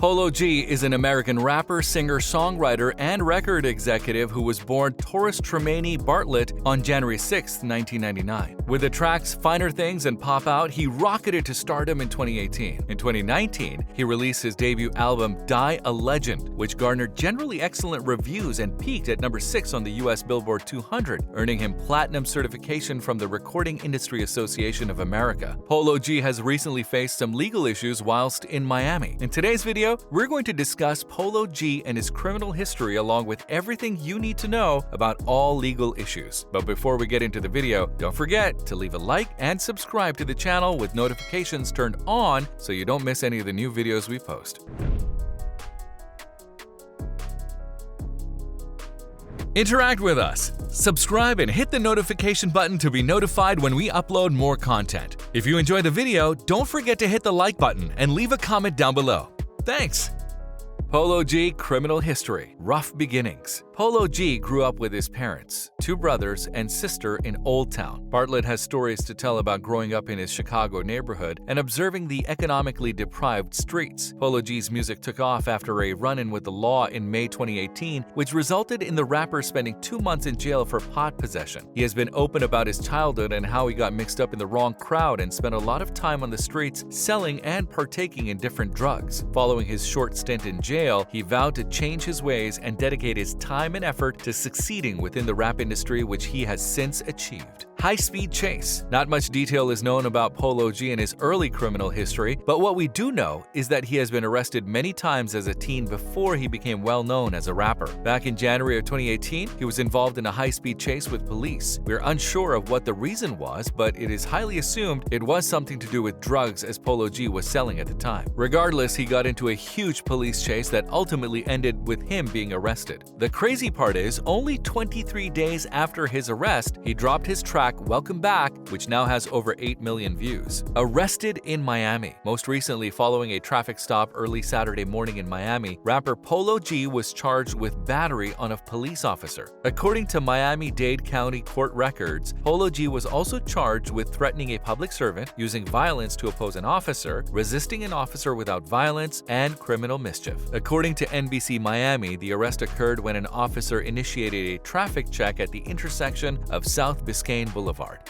Polo G is an American rapper, singer, songwriter, and record executive who was born Taurus Bartlett on January 6, 1999. With the tracks Finer Things and Pop Out, he rocketed to stardom in 2018. In 2019, he released his debut album Die a Legend, which garnered generally excellent reviews and peaked at number 6 on the US Billboard 200, earning him platinum certification from the Recording Industry Association of America. Polo G has recently faced some legal issues whilst in Miami. In today's video, we're going to discuss Polo G and his criminal history along with everything you need to know about all legal issues. But before we get into the video, don't forget to leave a like and subscribe to the channel with notifications turned on so you don't miss any of the new videos we post. Interact with us. Subscribe and hit the notification button to be notified when we upload more content. If you enjoy the video, don't forget to hit the like button and leave a comment down below. Thanks! Polo G criminal history. Rough beginnings. Polo G grew up with his parents, 2 brothers, and sister in Old Town. Bartlett has stories to tell about growing up in his Chicago neighborhood and observing the economically deprived streets. Polo G's music took off after a run-in with the law in May 2018, which resulted in the rapper spending 2 months in jail for pot possession. He has been open about his childhood and how he got mixed up in the wrong crowd and spent a lot of time on the streets selling and partaking in different drugs. Following his short stint in jail, he vowed to change his ways and dedicate his time and effort to succeeding within the rap industry, which he has since achieved. High-speed chase. Not much detail is known about Polo G and his early criminal history, but what we do know is that he has been arrested many times as a teen before he became well-known as a rapper. Back in January of 2018, he was involved in a high-speed chase with police. We're unsure of what the reason was, but it is highly assumed it was something to do with drugs as Polo G was selling at the time. Regardless, he got into a huge police chase that ultimately ended with him being arrested. The crazy part is, only 23 days after his arrest, he dropped his track Welcome Back, which now has over 8 million views. Arrested in Miami. Most recently, following a traffic stop early Saturday morning in Miami, rapper Polo G was charged with battery on a police officer. According to Miami-Dade County court records, Polo G was also charged with threatening a public servant, using violence to oppose an officer, resisting an officer without violence, and criminal mischief. According to NBC Miami, the arrest occurred when an officer initiated a traffic check at the intersection of South Biscayne Boulevard.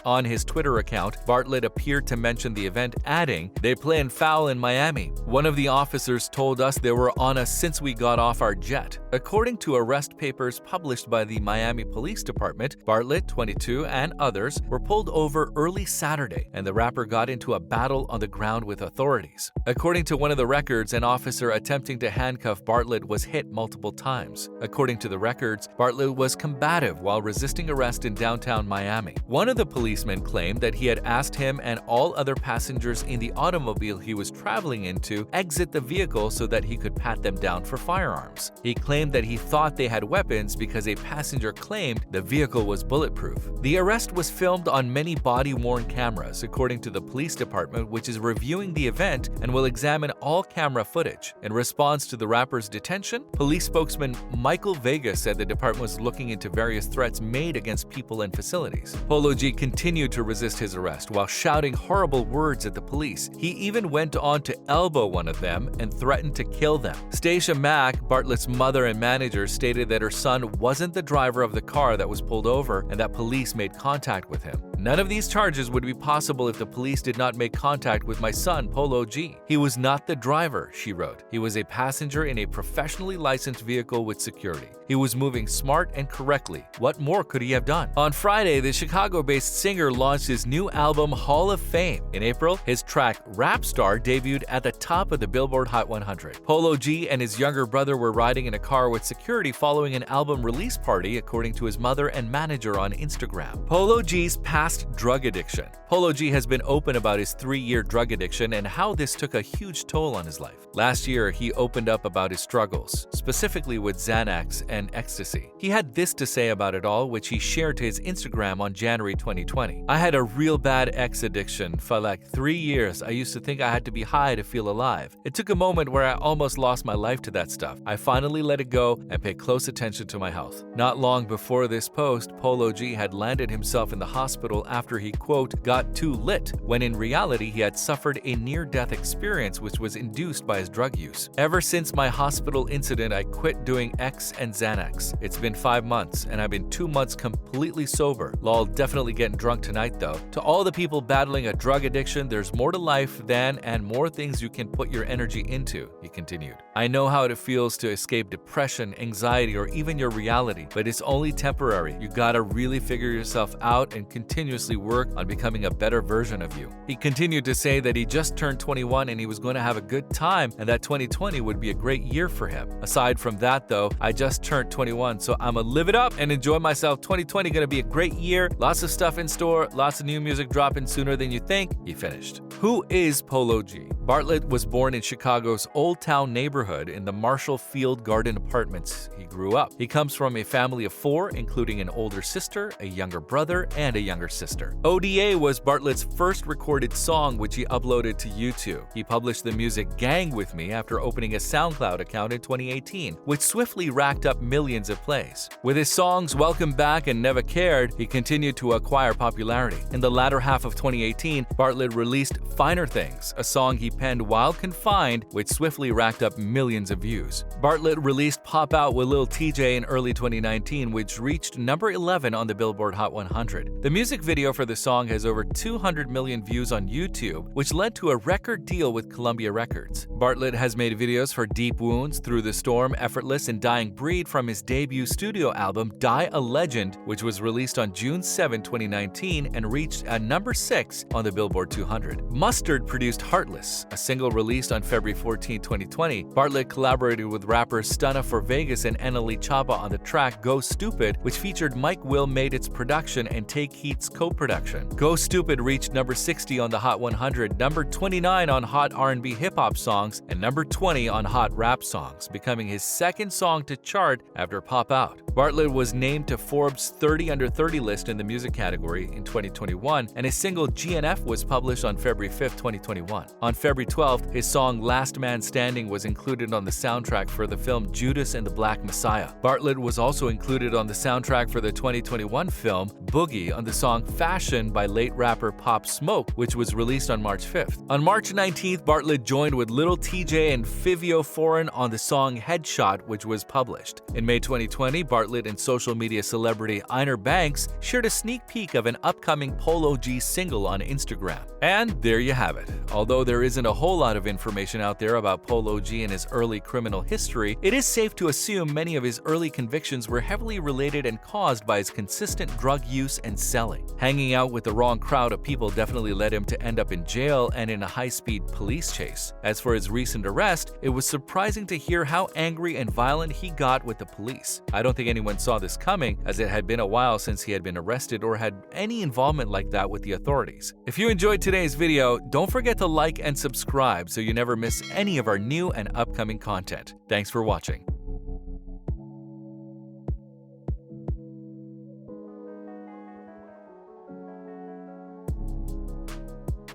On his Twitter account, Bartlett appeared to mention the event, adding, "They playing foul in Miami. One of the officers told us they were on us since we got off our jet." According to arrest papers published by the Miami Police Department, Bartlett, 22, and others were pulled over early Saturday, and the rapper got into a battle on the ground with authorities. According to one of the records, an officer attempting to handcuff Bartlett was hit multiple times. According to the records, Bartlett was combative while resisting arrest in downtown Miami. One of the policemen claimed that he had asked him and all other passengers in the automobile he was traveling in to exit the vehicle so that he could pat them down for firearms. He claimed that he thought they had weapons because a passenger claimed the vehicle was bulletproof. The arrest was filmed on many body-worn cameras, according to the police department, which is reviewing the event and will examine all camera footage. In response to the rapper's detention, police spokesman Michael Vega said the department was looking into various threats made against people and facilities. Polo G continued to resist his arrest while shouting horrible words at the police. He even went on to elbow one of them and threatened to kill them. Stacia Mack, Bartlett's mother and manager, stated that her son wasn't the driver of the car that was pulled over and that police made contact with him. "None of these charges would be possible if the police did not make contact with my son, Polo G. He was not the driver," she wrote. "He was a passenger in a professionally licensed vehicle with security. He was moving smart and correctly. What more could he have done?" On Friday, the Chicago-based singer launched his new album, Hall of Fame. In April, his track, Rap Star, debuted at the top of the Billboard Hot 100. Polo G and his younger brother were riding in a car with security following an album release party, according to his mother and manager on Instagram. Polo G's past drug addiction. Polo G has been open about his 3-year drug addiction and how this took a huge toll on his life. Last year, he opened up about his struggles, specifically with Xanax and ecstasy. He had this to say about it all, which he shared to his Instagram on January 2020. "I had a real bad X addiction. For like 3 years, I used to think I had to be high to feel alive. It took a moment where I almost lost my life to that stuff. I finally let it go and paid close attention to my health." Not long before this post, Polo G had landed himself in the hospital hospital after he, quote, got too lit, when in reality he had suffered a near-death experience which was induced by his drug use. Ever since my hospital incident, I quit doing X and Xanax. It's been 5 months, and I've been 2 months completely sober. Lol, definitely getting drunk tonight though. To all the people battling a drug addiction, there's more to life than and more things you can put your energy into, he continued. I know how it feels to escape depression, anxiety, or even your reality, but it's only temporary. You gotta really figure yourself out and continuously work on becoming a better version of you. He continued to say that he just turned 21 and he was going to have a good time and that 2020 would be a great year for him. Aside from that though, I just turned 21, so I'ma live it up and enjoy myself. 2020 gonna be a great year. Lots of stuff in store, lots of new music dropping sooner than you think, he finished. Who is Polo G? Bartlett was born in Chicago's Old Town neighborhood in the Marshall Field Garden Apartments. He grew up. He comes from a family of 4, including an older sister, a younger brother, and a younger sister. ODA was Bartlett's first recorded song, which he uploaded to YouTube. He published the music Gang With Me after opening a SoundCloud account in 2018, which swiftly racked up millions of plays. With his songs Welcome Back and Never Cared, he continued to acquire popularity. In the latter half of 2018, Bartlett released Finer Things, a song he penned while confined, which swiftly racked up millions of views. Bartlett released Pop Out with Lil TJ in early 2019, which reached number 11 on the Billboard Hot 100. The music video for the song has over 200 million views on YouTube, which led to a record deal with Columbia Records. Bartlett has made videos for Deep Wounds, Through the Storm, Effortless, and Dying Breed from his debut studio album Die a Legend, which was released on June 7, 2019 and reached at number 6 on the Billboard 200. Mustard produced Heartless, a single released on February 14, 2020. Bartlett collaborated with rappers Stunna for Vegas and Eneli Chaba on the track Go Stupid, which featured Mike Will made its production and Take Heat's co-production. Go Stupid reached number 60 on the Hot 100, number 29 on Hot R&B Hip-Hop Songs, and number 20 on Hot Rap Songs, becoming his second song to chart after Pop Out. Bartlett was named to Forbes' 30 Under 30 list in the music category in 2021, and his single GNF was published on February 5, 2021. On February 12th, his song Last Man Standing was included on the soundtrack for the film Judas and the Black Messiah. Bartlett was also included on the soundtrack for the 2021 film Boogie on the song Fashion by late rapper Pop Smoke, which was released on March 5th. On March 19th, Bartlett joined with Lil TJ and Fivio Foreign on the song Headshot, which was published. In May 2020, Bartlett and social media celebrity Einar Banks shared a sneak peek of an upcoming Polo G single on Instagram. And there you have it. Although there isn't a whole lot of information out there about Polo G and his early criminal history, it is safe to assume many of his early convictions were heavily related and caused by his consistent drug use and selling. Hanging out with the wrong crowd of people definitely led him to end up in jail and in a high-speed police chase. As for his recent arrest, it was surprising to hear how angry and violent he got with the police. I don't think anyone saw this coming, as it had been a while since he had been arrested or had any involvement like that with the authorities. If you enjoyed today's video, don't forget to like and subscribe so you never miss any of our new and upcoming content. Thanks for watching.